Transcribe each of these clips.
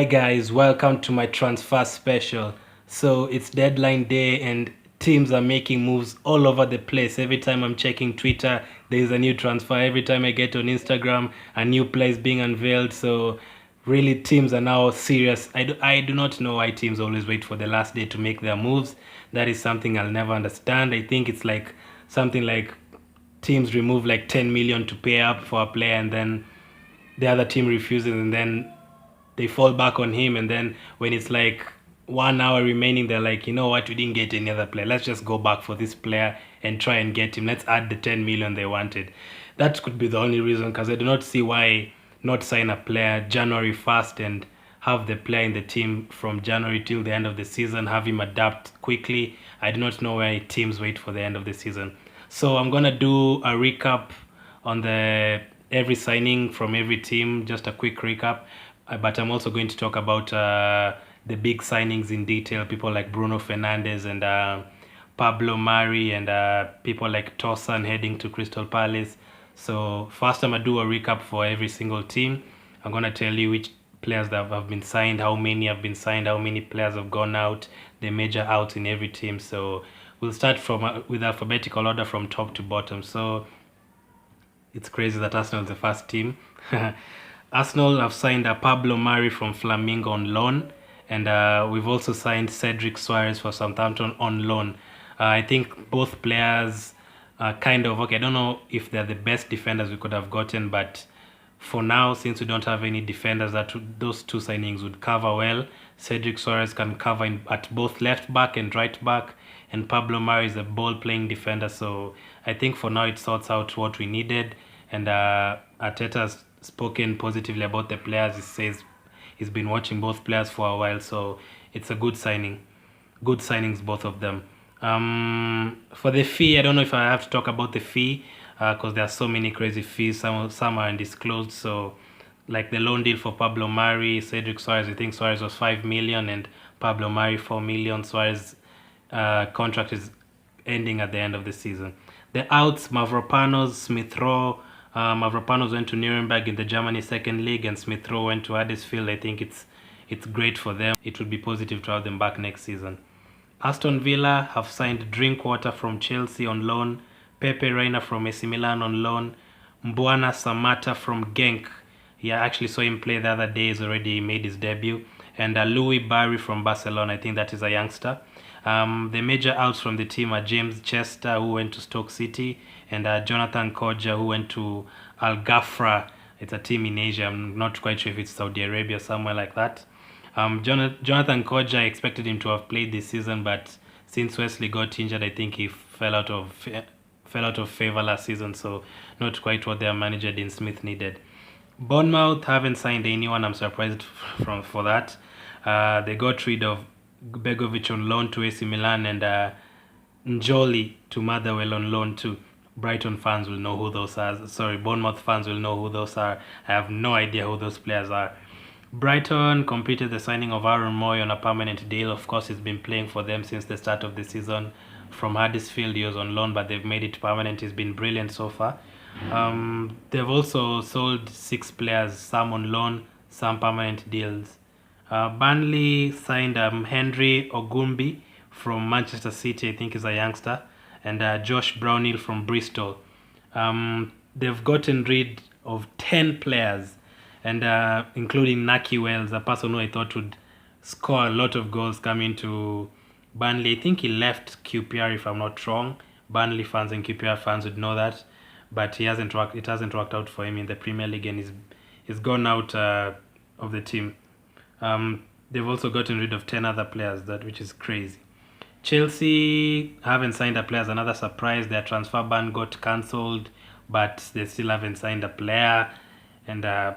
guys, welcome to my transfer special. So it's deadline day and teams are making moves all over the place. Every time I'm checking Twitter, there's a new transfer. Every time I get on Instagram, a new player is being unveiled. So really teams are now serious. I do not know why teams always wait for the last day to make their moves. That is something I'll never understand. I think it's like something like teams remove like 10 million to pay up for a player and then the other team refuses and then they fall back on him, and then when it's like 1 hour remaining, they're like, you know what, we didn't get any other player, let's just go back for this player and try and get him, let's add the 10 million they wanted. That could be the only reason, because I do not see why not sign a player January 1st and have the player in the team from January till the end of the season, have him adapt quickly. I do not know why teams wait for the end of the season. So I'm gonna do a recap on the every signing from every team, just a quick recap. But I'm also going to talk about the big signings in detail, people like Bruno Fernandes and Pablo Mari and people like Tosan heading to Crystal Palace. So first I'm going to do a recap for every single team. I'm going to tell you which players that have been signed, how many have been signed, how many players have gone out, the major outs in every team. So we'll start from with alphabetical order from top to bottom. So it's crazy that Arsenal is the first team. Arsenal have signed Pablo Mari from Flamengo on loan, and we've also signed Cedric Soares for Southampton on loan. I think both players are kind of okay. I don't know if they're the best defenders we could have gotten, but for now, since we don't have any defenders, those two signings would cover well. Cedric Soares can cover at both left back and right back, and Pablo Mari is a ball-playing defender. So I think for now it sorts out what we needed, and Arteta's spoken positively about the players. He says he's been watching both players for a while, so it's a good signing. Good signings, both of them. For the fee, I don't know if I have to talk about the fee because there are so many crazy fees. Some are undisclosed. So, like the loan deal for Pablo Mari, Cedric Soares, I think Soares was 5 million and Pablo Mari 4 million. Soares' contract is ending at the end of the season. The outs: Mavropanos, Smith Rowe. Mavropanos went to Nuremberg in the Germany second league, and Smith Rowe went to Huddersfield. I think it's great for them. It would be positive to have them back next season. Aston Villa have signed Drinkwater from Chelsea on loan, Pepe Reina from AC Milan on loan, Mbwana Samata from Genk. Yeah, I actually saw him play the other day. He's already made his debut. And Louis Barry from Barcelona. I think that is a youngster. The major outs from the team are James Chester, who went to Stoke City, and Jonathan Kodja, who went to Al Ghafra. It's a team in Asia. I'm not quite sure if it's Saudi Arabia or somewhere like that. Jonathan Kodja, I expected him to have played this season, but since Wesley got injured, I think he fell out of favor last season. So not quite what their manager Dean Smith needed. Bournemouth haven't signed anyone. I'm surprised for that. They got rid of Begovic on loan to AC Milan and Njoli to Motherwell on loan too. Brighton fans will know who those are. Sorry, Bournemouth fans will know who those are. I have no idea who those players are. Brighton completed the signing of Aaron Moy on a permanent deal. Of course, he's been playing for them since the start of the season. From Huddersfield, he was on loan, but they've made it permanent. He's been brilliant so far. They've also sold 6 players, some on loan, some permanent deals. Burnley signed Henry Ogumbi from Manchester City, I think he's a youngster, and Josh Brownhill from Bristol. They've gotten rid of 10 players, and including Naki Wells, a person who I thought would score a lot of goals coming to Burnley. I think he left QPR, if I'm not wrong. Burnley fans and QPR fans would know that, but it hasn't worked out for him in the Premier League, and he's gone out of the team. They've also gotten rid of 10 other players, which is crazy. Chelsea haven't signed a player. Another surprise. Their transfer ban got cancelled, but they still haven't signed a player. And I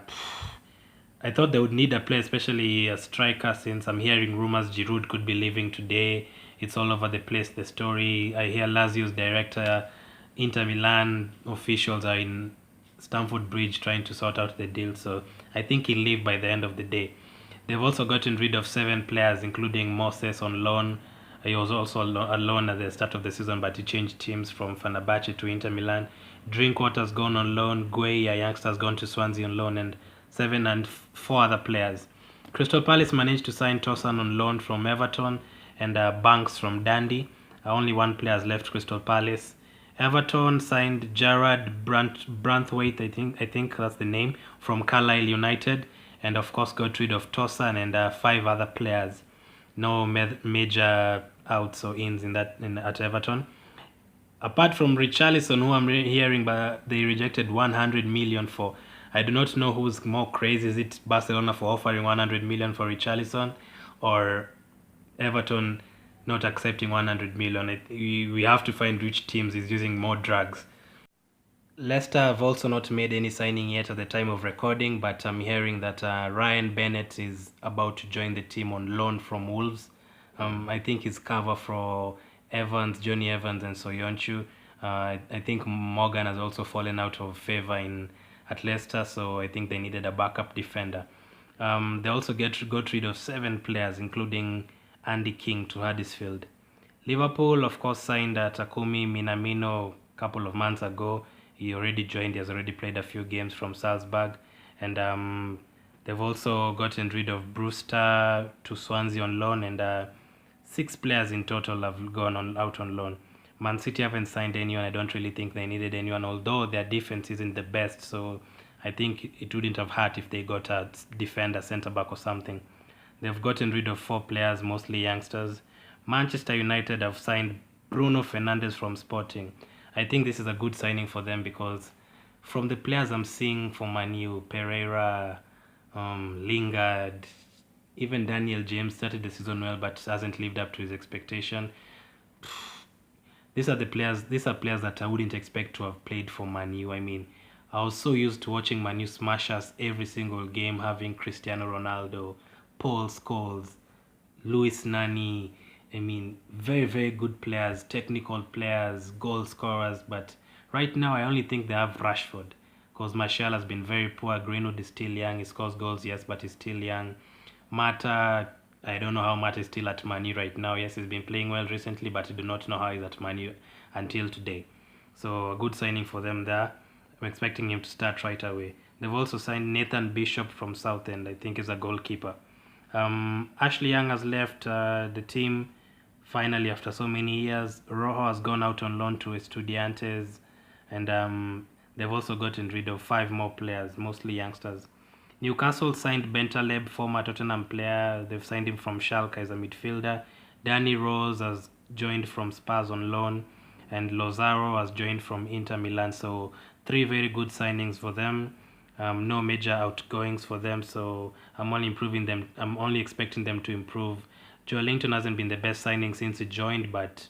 thought they would need a player, especially a striker, since I'm hearing rumors Giroud could be leaving today. It's all over the place, the story. I hear Lazio's director, Inter Milan officials are in Stamford Bridge trying to sort out the deal. So I think he'll leave by the end of the day. They've also gotten rid of 7 players, including Moses on loan. He was also on loan at the start of the season, but he changed teams from Fenerbahce to Inter Milan. Drinkwater's gone on loan. Gueye, a youngster, has gone to Swansea on loan, and 4 other players. Crystal Palace managed to sign Tosan on loan from Everton and Banks from Dundee. Only one player has left Crystal Palace. Everton signed Jarrod Branthwaite, I think that's the name, from Carlisle United, and of course got rid of Tosan and 5 other players. No major outs or ins at Everton. Apart from Richarlison, who I'm hearing, but they rejected 100 million for. I do not know who's more crazy. Is it Barcelona for offering 100 million for Richarlison, or Everton not accepting 100 million? We have to find which teams is using more drugs. Leicester have also not made any signing yet at the time of recording, but I'm hearing that Ryan Bennett is about to join the team on loan from Wolves. I think he's cover for Johnny Evans, and Soyuncu. I think Morgan has also fallen out of favor at Leicester, so I think they needed a backup defender. They also got rid of 7 players, including Andy King, to Huddersfield. Liverpool, of course, signed Takumi Minamino a couple of months ago. He already joined. He has already played a few games from Salzburg, and they've also gotten rid of Brewster to Swansea on loan, and 6 players in total have gone out on loan. Man City haven't signed anyone. I don't really think they needed anyone, although their defense isn't the best, so I think it wouldn't have hurt if they got a defender, centre-back or something. They've gotten rid of 4 players, mostly youngsters. Manchester United have signed Bruno Fernandes from Sporting. I think this is a good signing for them because from the players I'm seeing for Man U, Pereira, Lingard, even Daniel James started the season well but hasn't lived up to his expectation. These are players that I wouldn't expect to have played for Man U. I mean, I was so used to watching Man U smash us every single game, having Cristiano Ronaldo, Paul Scholes, Luis Nani. I mean, very, very good players, technical players, goal scorers. But right now, I only think they have Rashford because Martial has been very poor. Greenwood is still young. He scores goals, yes, but he's still young. Mata, I don't know how Mata is still at Man U right now. Yes, he's been playing well recently, but I do not know how he's at Man U until today. So a good signing for them there. I'm expecting him to start right away. They've also signed Nathan Bishop from Southend. I think he's a goalkeeper. Ashley Young has left the team finally after so many years. Rojo has gone out on loan to Estudiantes, and they've also gotten rid of 5 more players, mostly youngsters. Newcastle signed Bentaleb, former Tottenham player. They've signed him from Schalke as a midfielder. Danny Rose has joined from Spurs on loan, and Lozaro has joined from Inter Milan. So 3 very good signings for them. No major outgoings for them, so I'm only expecting them to improve. Joelinton hasn't been the best signing since he joined, but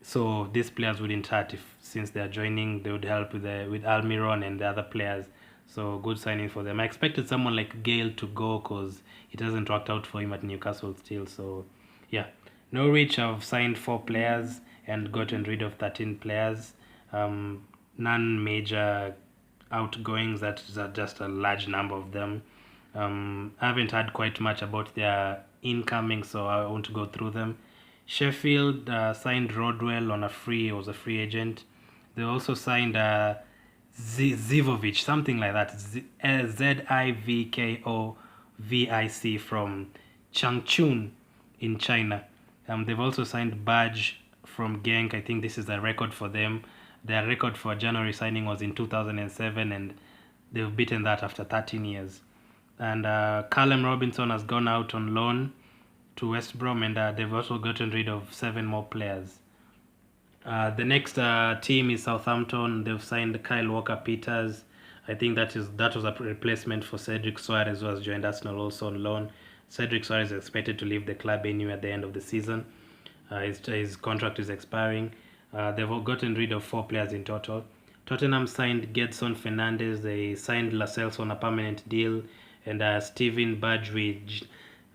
so these players wouldn't hurt since they are joining. They would help with Almiron and the other players. So good signing for them. I expected someone like Gale to go because it hasn't worked out for him at Newcastle still. So yeah, Norwich have signed 4 players and gotten rid of 13 players. None major outgoings. That's just a large number of them. I haven't heard quite much about their incoming, so I won't go through them. Sheffield signed Rodwell on a free. He was a free agent. They also signed Zivovic, something like that. Zivkovic from Changchun in China. They've also signed Badge from Genk. I think this is a record for them. Their record for January signing was in 2007, and they've beaten that after 13 years. And Callum Robinson has gone out on loan to West Brom, and they've also gotten rid of 7 more players. The next team is Southampton. They've signed Kyle Walker-Peters. I think that was a replacement for Cedric Soares, who has joined Arsenal also on loan. Cedric Soares is expected to leave the club anyway at the end of the season. His contract is expiring. They've gotten rid of 4 players in total. Tottenham signed Gedson Fernandes. They signed Lascelles on a permanent deal. And Steven Bergwijn,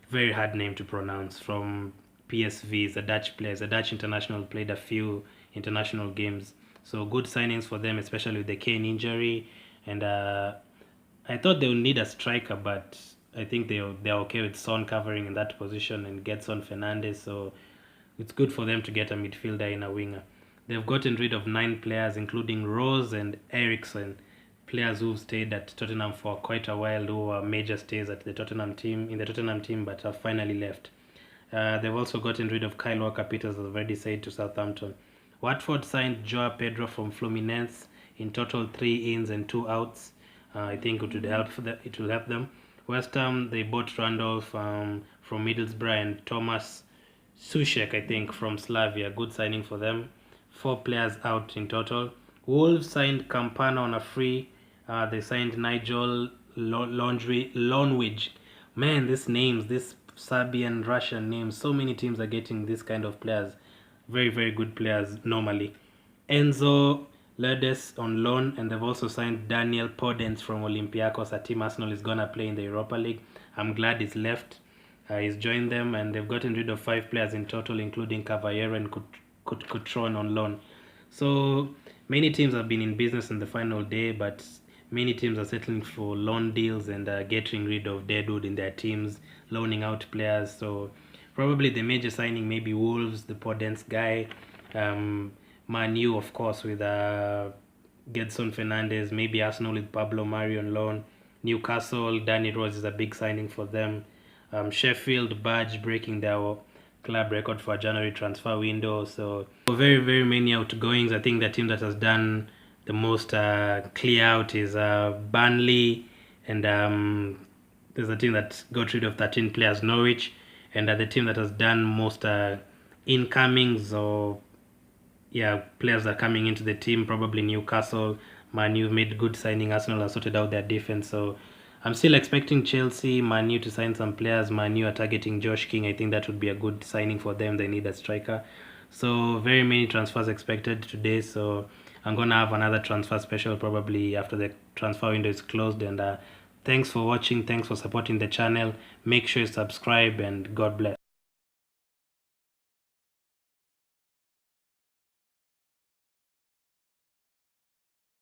very hard name to pronounce, from PSV, is a Dutch player. He's a Dutch international, played a few international games. So good signings for them, especially with the Kane injury. And I thought they would need a striker, but I think they're okay with Son covering in that position and Gedson Fernandes. So it's good for them to get a midfielder in a winger. They've gotten rid of 9 players, including Rose and Eriksson, players who've stayed at Tottenham for quite a while, who were major stays at the Tottenham team, but have finally left. They've also gotten rid of Kyle Walker-Peters, as I've already said, to Southampton. Watford signed Joao Pedro from Fluminense. In total, 3 ins and 2 outs. I think it will help them. West Ham, they bought Randolph from Middlesbrough and Thomas Sushek, I think, from Slavia. Good signing for them. 4 players out in total. Wolves signed Campana on a free. They signed Nigel Lonwidge. Man, this Serbian, Russian names. So many teams are getting this kind of players. Very, very good players normally. Enzo Ledes on loan, and they've also signed Daniel Podence from Olympiacos, a team Arsenal is gonna play in the Europa League. I'm glad he's left. He's joined them, and they've gotten rid of 5 players in total, including Caballero and Coutron on loan. So many teams have been in business in the final day, but many teams are settling for loan deals and getting rid of deadwood in their teams, loaning out players. So probably the major signing maybe Wolves, the Podence guy, Man U, of course, with Gedson Fernandes, maybe Arsenal with Pablo Mari on loan. Newcastle, Danny Rose is a big signing for them. Sheffield, Badge breaking their club record for a January transfer window. So very, very many outgoings. I think the team that has done the most clear out is Burnley, and there's a team that got rid of 13 players, Norwich, and the team that has done most incomings or players are coming into the team, probably Newcastle. Man U made good signing. Arsenal has sorted out their defense. So I'm still expecting Chelsea, Man U to sign some players. Man U are targeting Josh King. I think that would be a good signing for them. They need a striker. So very many transfers expected today. So I'm going to have another transfer special probably after the transfer window is closed. And thanks for watching. Thanks for supporting the channel. Make sure you subscribe, and God bless.